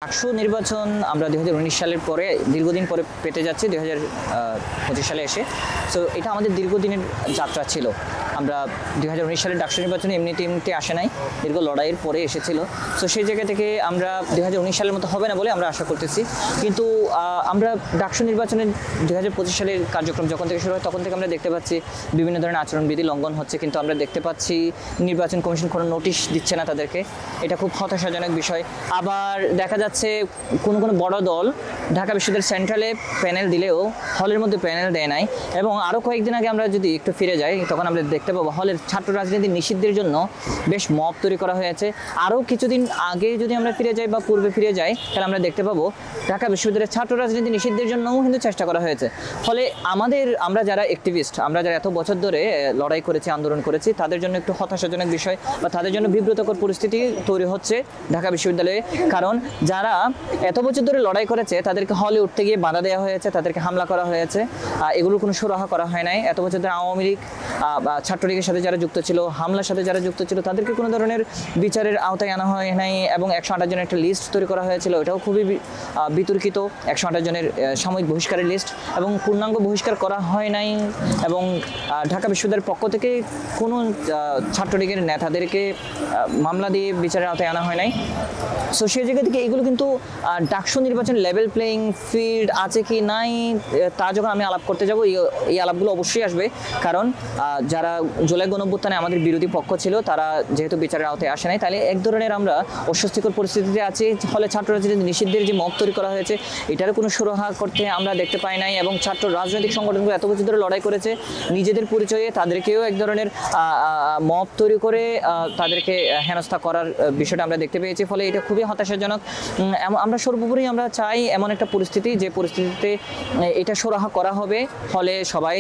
ডাকসু নির্বাচন আমরা 2019 সালের পরে দীর্ঘদিন পরে পেতে যাচ্ছি 2025 সালে এসে। সো এটা আমাদের দীর্ঘদিনের যাত্রা ছিল। আমরা 2019 সালের ডাকসু নির্বাচনে এমনিতে আসে নাই, দীর্ঘ লড়াইয়ের পরে এসেছিল। সো সেই জায়গা থেকে আমরা 2019 সালের মতো হবে না বলে আমরা আশা করতেছি। কিন্তু আমরা ডাকসু নির্বাচনের 2025 সালের কার্যক্রম যখন থেকে শুরু হয় তখন থেকে আমরা দেখতে পাচ্ছি বিভিন্ন ধরনের আচরণবিধি লঙ্ঘন হচ্ছে, কিন্তু আমরা দেখতে পাচ্ছি নির্বাচন কমিশন কোনো নোটিশ দিচ্ছে না তাদেরকে। এটা খুব হতাশাজনক বিষয়। আবার দেখা যাচ্ছে কোনো বড় দল ঢাকা বিশ্ববিদ্যালয়ের সেন্ট্রালে প্যানেল দিলেও হলের মধ্যে প্যানেল দেয় নাই। এবং আরও কয়েকদিন আগে আমরা যদি একটু ফিরে যাই তখন আমরা দেখতে পাবো হলের ছাত্র রাজনীতি নিষিদ্ধের জন্য বেশ মব তৈরি করা হয়েছে। আরও কিছুদিন আগে যদি আমরা ফিরে যাই বা পূর্বে ফিরে যাই তাহলে আমরা দেখতে পাবো ঢাকা বিশ্ববিদ্যালয়ের ছাত্র রাজনীতি নিষিদ্ধের জন্যও কিন্তু চেষ্টা করা হয়েছে। ফলে আমরা যারা অ্যাক্টিভিস্ট, আমরা যারা এত বছর ধরে লড়াই করেছি, আন্দোলন করেছি, তাদের জন্য একটু হতাশাজনক বিষয় বা তাদের জন্য বিব্রতকর পরিস্থিতি তৈরি হচ্ছে ঢাকা বিশ্ববিদ্যালয়ে। কারণ যারা এত বছর ধরে লড়াই করেছে তাদেরকে হলে উঠতে গিয়ে বাধা দেওয়া হয়েছে, তাদেরকে হামলা করা হয়েছে, এগুলোর কোনো সুরাহা করা হয় নাই। এত বছর ধরে আওয়ামী লীগ বা ছাত্রলীগের সাথে যারা যুক্ত ছিল, হামলার সাথে যারা যুক্ত ছিল, তাদেরকে কোনো ধরনের বিচারের আওতায় আনা হয় নাই। এবং 128 জনের একটা লিস্ট তৈরি করা হয়েছিল, এটাও খুবই বিতর্কিত। 128 জনের সাময়িক বহিষ্কারের লিস্ট এবং পূর্ণাঙ্গ বহিষ্কার করা হয় নাই। এবং ঢাকা বিশ্ববিদ্যালয়ের পক্ষ থেকে কোনো ছাত্রলীগের নেতাদেরকে মামলা দিয়ে বিচারের আওতায় আনা হয় নাই। সো সেই জায়গা থেকে এগুলো কিন্তু ডাকসু নির্বাচন লেভেল প্লেয়িং ফিল্ড আছে কি নাই তা যখন আমি আলাপ করতে যাব, এই আলাপগুলো অবশ্যই আসবে। কারণ যারা জুলাই গণঅভ্যুত্থানে আমাদের বিরোধী পক্ষ ছিল তারা যেহেতু বিচারের আওতায় আসে নাই, তাহলে এক ধরনের আমরা অস্বস্তিকর পরিস্থিতিতে আছি। ফলে ছাত্র রাজনীতি নিষিদ্ধের যে মব তৈরি করা হয়েছে এটারও কোনো সুরাহা করতে আমরা দেখতে পাই নাই। এবং ছাত্র রাজনৈতিক সংগঠনগুলো এত বছর ধরে লড়াই করেছে, নিজেদের পরিচয়ে তাদেরকেও এক ধরনের মব তৈরি করে তাদেরকে হেনস্থা করার বিষয়টা আমরা দেখতে পেয়েছি। ফলে এটা খুবই হতাশাজনক। আমরা সর্বোপরি আমরা চাই এমন একটা পরিস্থিতি যে পরিস্থিতিতে এটা সুরাহা করা হবে, ফলে সবাই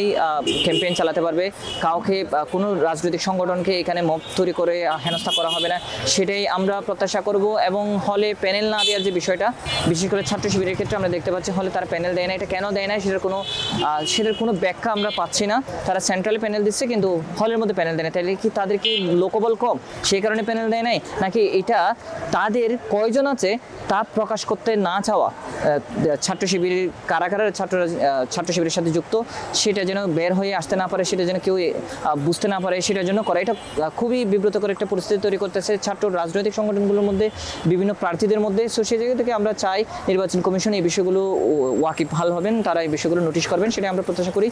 ক্যাম্পেইন চালাতে পারবে, কাউকে কোনো রাজনৈতিক সংগঠনকে এখানে মব তৈরি করে হেনস্থা করা হবে না, সেটাই আমরা প্রত্যাশা করব। এবং হলে প্যানেল না দেওয়ার যে বিষয়টা, বিশেষ করে ছাত্র শিবিরের ক্ষেত্রে আমরা দেখতে পাচ্ছি হলে তারা প্যানেল দেয় না। এটা কেন দেয় না সেটার কোনো ব্যাখ্যা আমরা পাচ্ছি না। তারা সেন্ট্রালে প্যানেল দিচ্ছে কিন্তু হলের মধ্যে প্যানেল দেয় না। তাহলে কি তাদের কি লোকবল কম সেই কারণে প্যানেল দেয় নাই, নাকি এটা তাদের কয়জন আছে তা প্রকাশ করতে না চাওয়া, ছাত্র শিবির কারা ছাত্র শিবিরের সাথে যুক্ত সেটা যেন বের হয়ে আসতে না পারে, সেটা যেন কেউ বুঝতে না পারে, সেটার জন্য করা। এটা খুবই বিব্রতকর একটা পরিস্থিতি তৈরি করতেছে ছাত্র রাজনৈতিক সংগঠনগুলোর মধ্যে, বিভিন্ন প্রার্থীদের মধ্যে। সো সেই জায়গা থেকে আমরা চাই নির্বাচন কমিশন এই বিষয়গুলো ওয়াকিবহাল হবেন, তারা এই বিষয়গুলো নোটিশ করবেন, সেটা আমরা প্রত্যাশা করি।